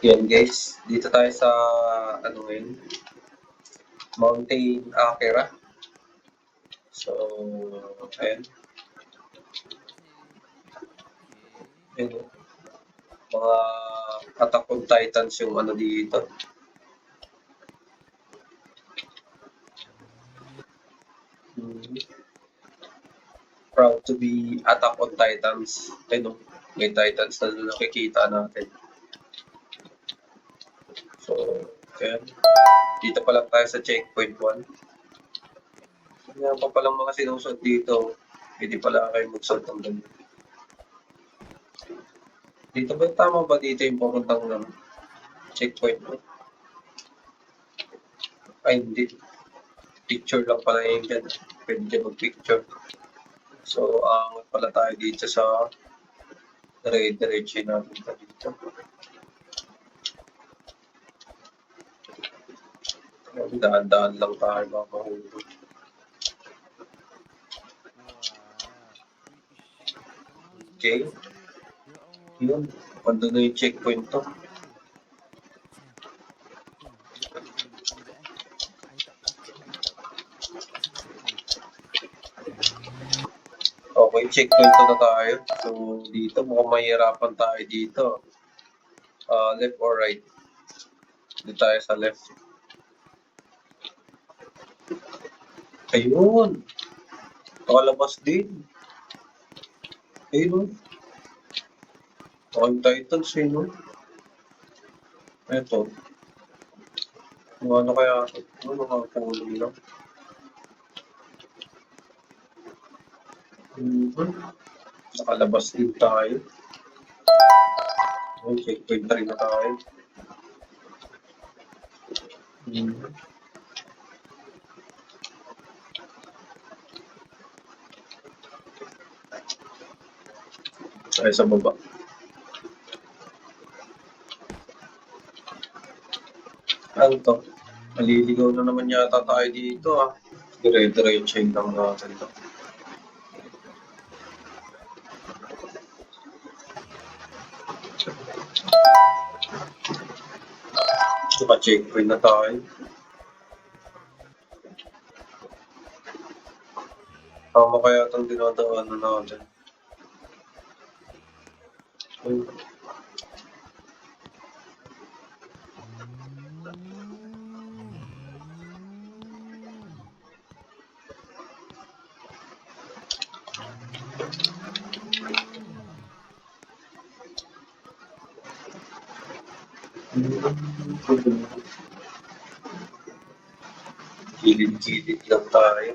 Yan guys, dito tayo sa ano ngayon, Mountain Akira. So, ayan. Ayan, mga Attack on Titans yung ano dito. Proud to be Attack on Titans. Ayun, may Titans na nakikita natin. So, ayan. Dito pa lang tayo sa checkpoint 1. Kaya pa palang mga sinusod dito, hindi pala kayo magsod ng ganun. Dito ba, tama ba dito yung pupuntang ng checkpoint mo? Ay, hindi. Picture lang pala yung dyan. Pwede mag-picture. So, angat pala tayo dito sa dire-diretso natin dito. Daan-daan lang tayo mga mahulog. Okay. Yun. Pando na yung checkpoint to. Okay, checkpoint na tayo. So, dito mukhang mahirapan tayo dito. Left or right? Dito tayo sa left. Ayun! Nakalabas din. Ayun. All Titans eh, no? Eto. Ano kaya? Ano mga pulong lang? Nakalabas din tayo. Checkpoint na rin na tayo. Ay, sa baba. Ano to? Maliligaw na naman yata tayo dito ah. Dire-diretso lang natin to. Naka-checkpoint na tayo. Tama kaya itong dinadaanan natin. Gilid-gilid lang tayo.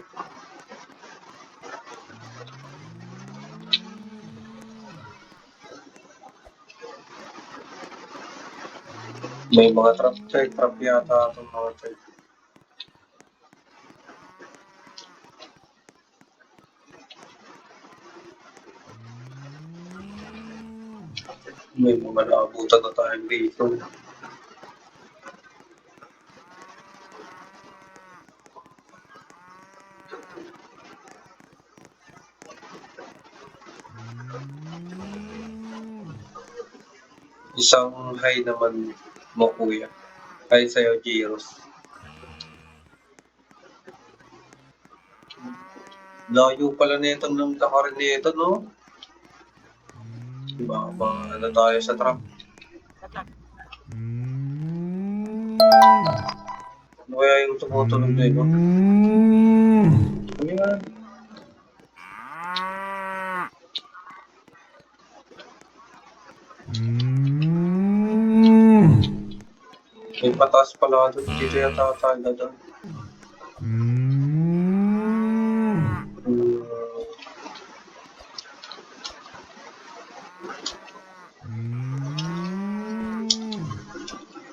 May mga trap yata itong mga trap. May mga naabutan na tayo dito. Isang high naman mo kuya. Hi sa'yo, Giros. Layo pala nito ng lakarin nito, no? Diba, ano tayo sa trap? Ano kaya yung tumutunog na yun, no? Ano yan? May patas pala doon. Dito yata tayo doon.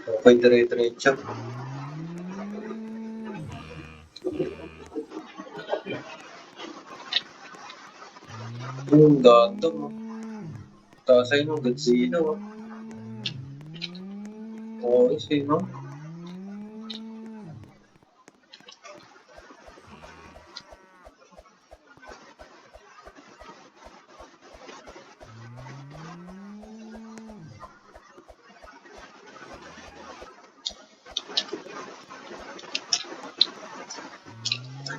Okay, dire-diretso. Yung gato mo. Tasay mo, Godzilla mo. Oo, sino?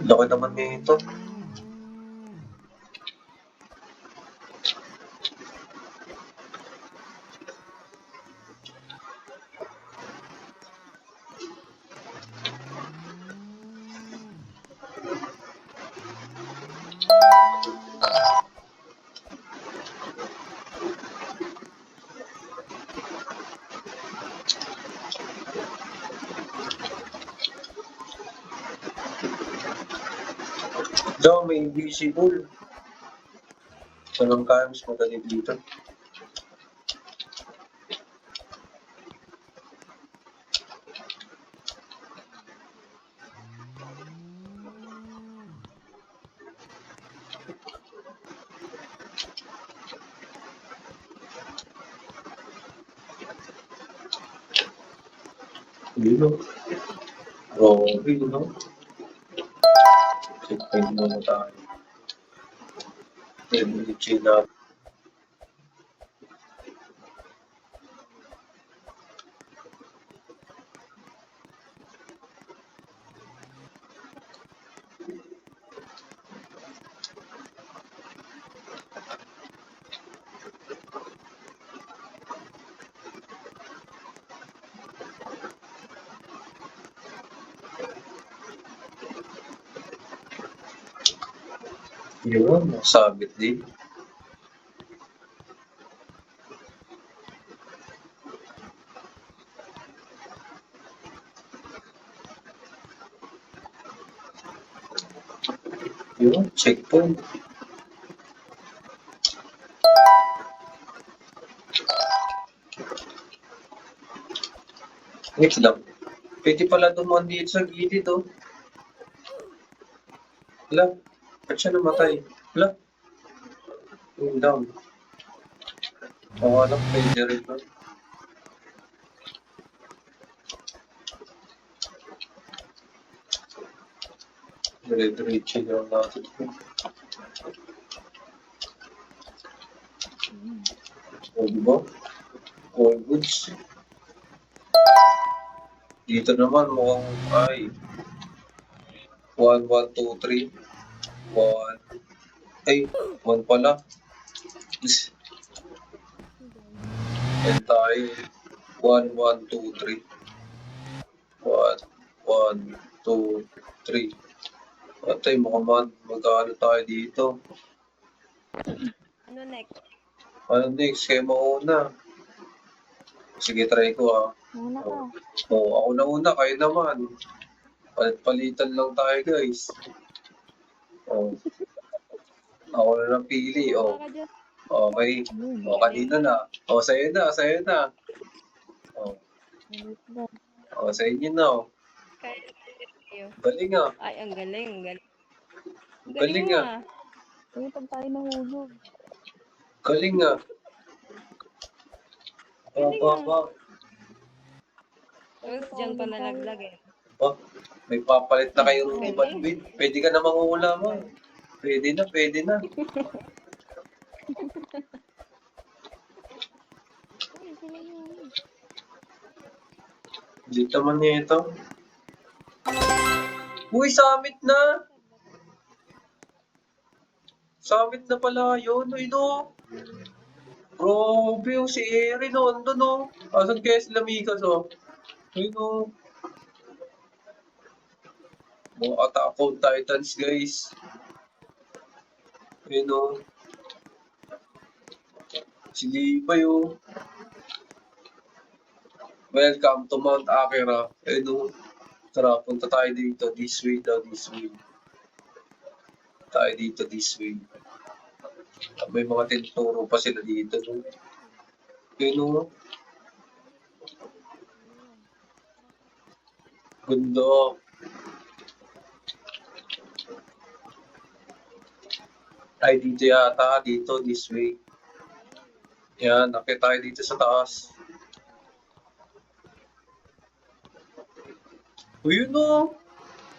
Laki naman nito. Diyan, may invisible. Sanang kaya mas madali dito. Yun o. Grabe, yun o. Checkpoint muna tayo. Chill na. Yun, nasabit din. Yun, checkpoint. Wait lang. Pwede pala dumaan dito sa gilid, oh. Wala. Ba't siya namatay? Wala. Yung down. Alam, pwede rin ba? Dire-diretso lang natin. O, diba? All goods. Dito naman mukhang ay 1, 1, 2, 3. 1. Ay, 1 pala. Yan tayo. 1, 1, 2, 3. 1, 1, 2, 3. Atay, mukhang mag-ano tayo dito. Ano next? Ano next? Kayo mauna. Sige, try ko ah. Muna ka. Ako na una, kayo naman. Palit-palitan lang tayo, guys. Oh, ako na napili. Oh, Wala ka dyan. okay. Oh, kanina na. Oh, sa'yo na, sa'yo na. Oh, Wait lang. sa inyo na. Oh. Kaya kayo. Galing ah. Ay, ang galing. Ang galing. Ang galing Galing mo ah. ah. Uy, pag tayo nahulog. Galing ah. Galing ah. Ba. Tapos dyan pa nalaglag eh. Oh, may papalit na kay Rudy Galing. Balbin. Pwede ka na mangungula mo. Pwede na, pwede na. Uy, sila yun. Dito man niya ito. Uy, summit na! Summit na pala yun. Uy, no. Grabe, oh, si Erin, oh, andun, oh. Asan kaya sila Mikas, oh? Uy, no. Mga Attack on Titans, guys. Uy, no. Si Lipay, oh. Welcome to Mount Akira. Uy, no. Tara, punta tayo dito. This way daw, this way. Tayo dito, this way. May mga tinuturo pa sila dito, no. Uy, no. Ganda. Ay, dito yata. Dito, this way. Yan, nakita tayo dito sa taas. Uy, yun o!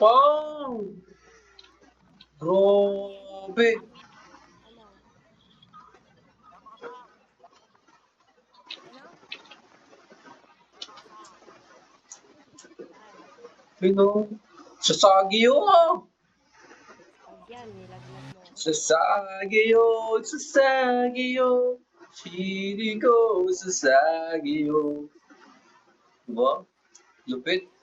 Pang! Grabe! Yun o! Sasagi yun! yan, nilaglag mo. Sasagio, Sasagio, Shirigo, Sasagio. Diba? Lupit.